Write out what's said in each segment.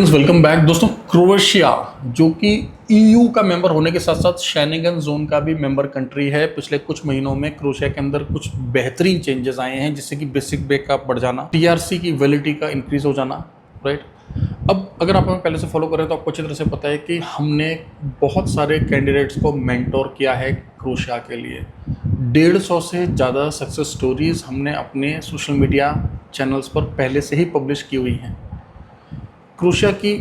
Friends welcome back. दोस्तों, Croatia जो कि ईयू का मेंबर होने के साथ साथ शेंगन जोन का भी मेंबर कंट्री है। पिछले कुछ महीनों में क्रोएशिया के अंदर कुछ बेहतरीन चेंजेस आए हैं, जिससे कि बेसिक पे का बढ़ जाना, टीआरसी की वैलिडिटी का इंक्रीज हो जाना। राइट, अब अगर आप हमें पहले से फॉलो करें तो आपको अच्छी तरह से पता है कि हमने बहुत सारे कैंडिडेट्स को मेंटोर किया है क्रोएशिया के लिए। 150 से ज़्यादा सक्सेस स्टोरीज हमने अपने सोशल मीडिया चैनल्स पर पहले से ही पब्लिश की हुई हैं। क्रोएशिया की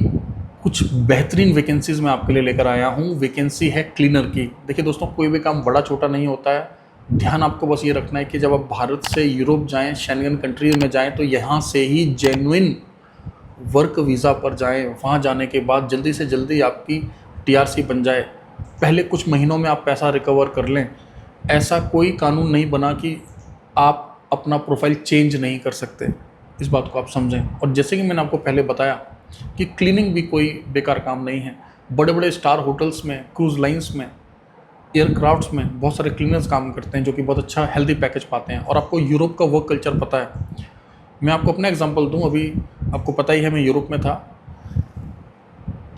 कुछ बेहतरीन वैकेंसीज मैं आपके लिए लेकर आया हूँ। वैकेंसी है क्लीनर की। देखिए दोस्तों, कोई भी काम बड़ा छोटा नहीं होता है। ध्यान आपको बस ये रखना है कि जब आप भारत से यूरोप जाएं, शेंगन कंट्रीज में जाएं, तो यहाँ से ही जेन्युइन वर्क वीज़ा पर जाएं। वहाँ जाने के बाद जल्दी से जल्दी आपकी टीआरसी बन जाए। पहले कुछ महीनों में आप पैसा रिकवर कर लें। ऐसा कोई कानून नहीं बना कि आप अपना प्रोफाइल चेंज नहीं कर सकते। इस बात को आप समझें। और जैसे कि मैंने आपको पहले बताया कि क्लीनिंग भी कोई बेकार काम नहीं है। बड़े बड़े स्टार होटल्स में, क्रूज लाइंस में, एयरक्राफ्ट्स में बहुत सारे क्लीनर्स काम करते हैं, जो कि बहुत अच्छा हेल्दी पैकेज पाते हैं। और आपको यूरोप का वर्क कल्चर पता है। मैं आपको अपना एग्जांपल दूं, अभी आपको पता ही है मैं यूरोप में था।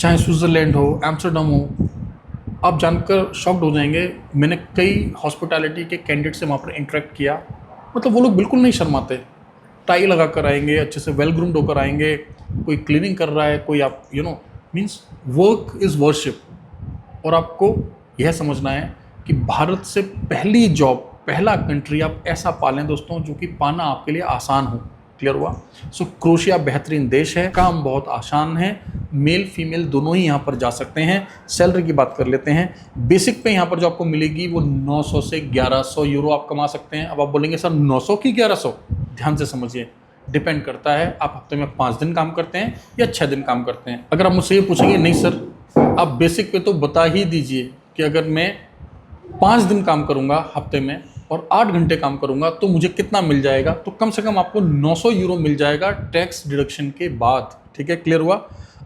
चाहे स्विट्ज़रलैंड हो, एम्स्टर्डम हो, आप जानकर शॉक्ड हो जाएंगे। मैंने कई हॉस्पिटैलिटी के कैंडिडेट से वहाँ पर इंटरेक्ट किया। मतलब वो लोग बिल्कुल नहीं शर्माते। टाई लगा कर आएंगे, अच्छे से वेल ग्रूम्ड होकर आएंगे। कोई क्लीनिंग कर रहा है, कोई आप मीन्स वर्क इज़ वर्शिप। और आपको यह समझना है कि भारत से पहली जॉब, पहला कंट्री आप ऐसा पालें दोस्तों, जो कि पाना आपके लिए आसान हो। क्लियर हुआ? सो क्रोएशिया बेहतरीन देश है, काम बहुत आसान है, मेल फीमेल दोनों ही यहाँ पर जा सकते हैं। सैलरी की बात कर लेते हैं। बेसिक पे यहाँ पर जो आपको मिलेगी वो 900 से 1100 यूरो आप कमा सकते हैं। अब आप बोलेंगे सर 900 की 1100? ध्यान से समझिए, डिपेंड करता है आप हफ्ते में 5 दिन काम करते हैं या 6 दिन काम करते हैं। अगर आप मुझसे ये पूछेंगे नहीं सर आप बेसिक पे तो बता ही दीजिए कि अगर मैं 5 दिन काम करूंगा हफ्ते में और 8 घंटे काम करूंगा तो मुझे कितना मिल जाएगा, तो कम से कम आपको 900 यूरो मिल जाएगा टैक्स डिडक्शन के बाद। ठीक है, क्लियर हुआ?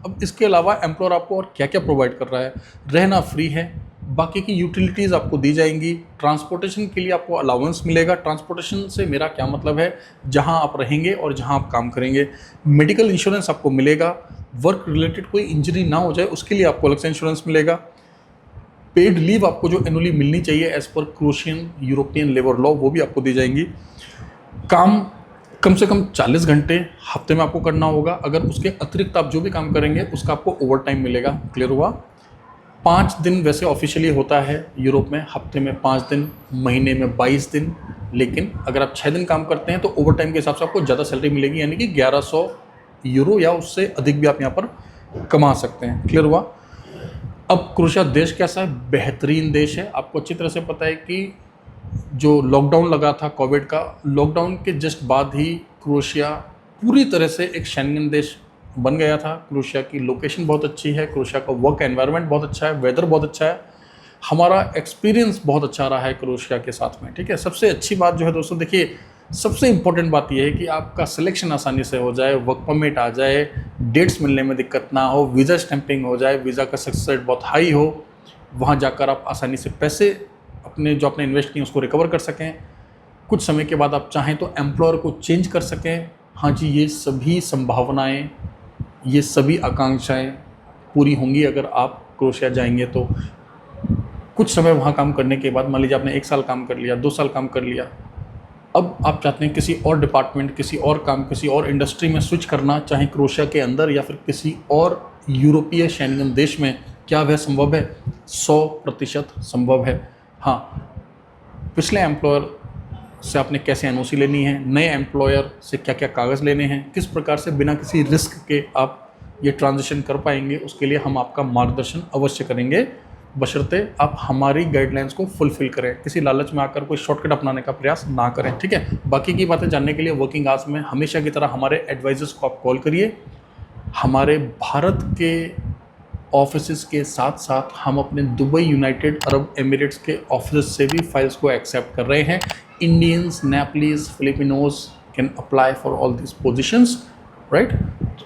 अब इसके अलावा एम्प्लॉयर आपको और क्या क्या प्रोवाइड कर रहा है? रहना फ्री है, बाकी की यूटिलिटीज़ आपको दी जाएंगी। ट्रांसपोर्टेशन के लिए आपको अलाउंस मिलेगा। ट्रांसपोर्टेशन से मेरा क्या मतलब है? जहां आप रहेंगे और जहां आप काम करेंगे। मेडिकल इंश्योरेंस आपको मिलेगा। वर्क रिलेटेड कोई इंजरी ना हो जाए उसके लिए आपको अलग से इंश्योरेंस मिलेगा। पेड लीव आपको जो एनुअली मिलनी चाहिए as per Croatian European labour law, वो भी आपको दी जाएंगी। काम कम से कम 40 घंटे हफ्ते में आपको करना होगा। अगर उसके अतिरिक्त आप जो भी काम करेंगे उसका आपको ओवर टाइम मिलेगा। क्लियर हुआ? 5 दिन वैसे ऑफिशियली होता है यूरोप में, हफ्ते में 5 दिन, महीने में 22 दिन। लेकिन अगर आप 6 दिन काम करते हैं तो ओवर टाइम के हिसाब से आपको ज़्यादा सैलरी मिलेगी, यानी कि 1100 यूरो या उससे अधिक भी आप यहाँ पर कमा सकते हैं। क्लियर हुआ? अब क्रोएशिया देश कैसा है? बेहतरीन देश है। आपको अच्छी तरह से पता है कि जो लॉकडाउन लगा था कोविड का, लॉकडाउन के जस्ट बाद ही क्रोएशिया पूरी तरह से एक शेंगन देश बन गया था। क्रोएशिया की लोकेशन बहुत अच्छी है, क्रोएशिया का वर्क एनवायरनमेंट बहुत अच्छा है, वेदर बहुत अच्छा है। हमारा एक्सपीरियंस बहुत अच्छा रहा है क्रोएशिया के साथ में। ठीक है, सबसे अच्छी बात जो है दोस्तों, देखिए सबसे इंपॉर्टेंट बात यह है कि आपका सिलेक्शन आसानी से हो जाए, वर्क परमिट आ जाए, डेट्स मिलने में दिक्कत ना हो, वीज़ा स्टैंपिंग हो जाए, वीज़ा का सक्सेस रेट बहुत हाई हो, वहाँ जाकर आप आसानी से पैसे अपने जो आपने इन्वेस्ट किए उसको रिकवर कर सकें। कुछ समय के बाद आप चाहें तो एम्प्लॉयर को चेंज कर सकें। हाँ जी, ये सभी संभावनाएं, ये सभी आकांक्षाएं पूरी होंगी अगर आप क्रोएशिया जाएंगे तो। कुछ समय वहाँ काम करने के बाद, मान लीजिए आपने 1 साल काम कर लिया, 2 साल काम कर लिया, अब आप चाहते हैं किसी और डिपार्टमेंट, किसी और काम, किसी और इंडस्ट्री में स्विच करना, चाहे क्रोएशिया के अंदर या फिर किसी और यूरोपीय शेंगन देश में, क्या वह संभव है? 100% संभव है। हाँ, पिछले एम्प्लॉयर से आपने कैसे एनओसी लेनी है, नए एम्प्लॉयर से क्या क्या कागज़ लेने हैं, किस प्रकार से बिना किसी रिस्क के आप ये ट्रांजिशन कर पाएंगे, उसके लिए हम आपका मार्गदर्शन अवश्य करेंगे, बशर्ते आप हमारी गाइडलाइंस को फुलफिल करें। किसी लालच में आकर कोई शॉर्टकट अपनाने का प्रयास ना करें। ठीक है, बाकी की बातें जानने के लिए वर्किंग आवर्स में हमेशा की तरह हमारे एडवाइजर्स को आप कॉल करिए। हमारे भारत के ऑफिस के साथ साथ हम अपने दुबई, यूनाइटेड अरब एमिरेट्स के ऑफिस से भी फाइल्स को एक्सेप्ट कर रहे हैं। Indians, Nepalese, Filipinos can apply for all this positions, right?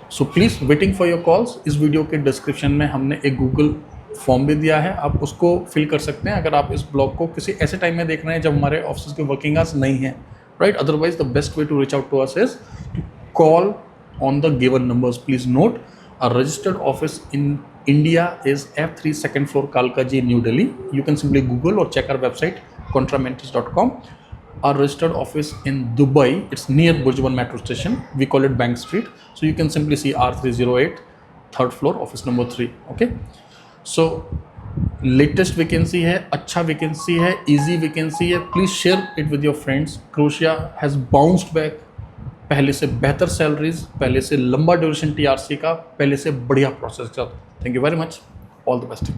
So please waiting for your calls. इस वीडियो के डिस्क्रिप्शन में हमने एक गूगल फॉर्म भी दिया है, आप उसको फिल कर सकते हैं अगर आप इस ब्लॉग को किसी ऐसे टाइम में देख रहे हैं जब हमारे ऑफिस के वर्किंग आवर्स नहीं हैं, right? Otherwise the best way to reach out to us is to call on the given numbers, please note. Our registered office in India is F3 second floor Kalkaji, New Delhi. You can simply Google or check our website contramentis.com. Our registered office in Dubai, it's near Burj Al metro station. We call it Bank Street. So you can simply see R308, third floor, office number 3. Okay. So latest vacancy है, अच्छा vacancy है, easy vacancy है, please share it with your friends. Crochet has bounced back, पहले से बेहतर salaries, पहले से लंबा ड्यूरेशन टीआरसी का, पहले से बढ़िया प्रोसेस का. Thank you very much, all the best.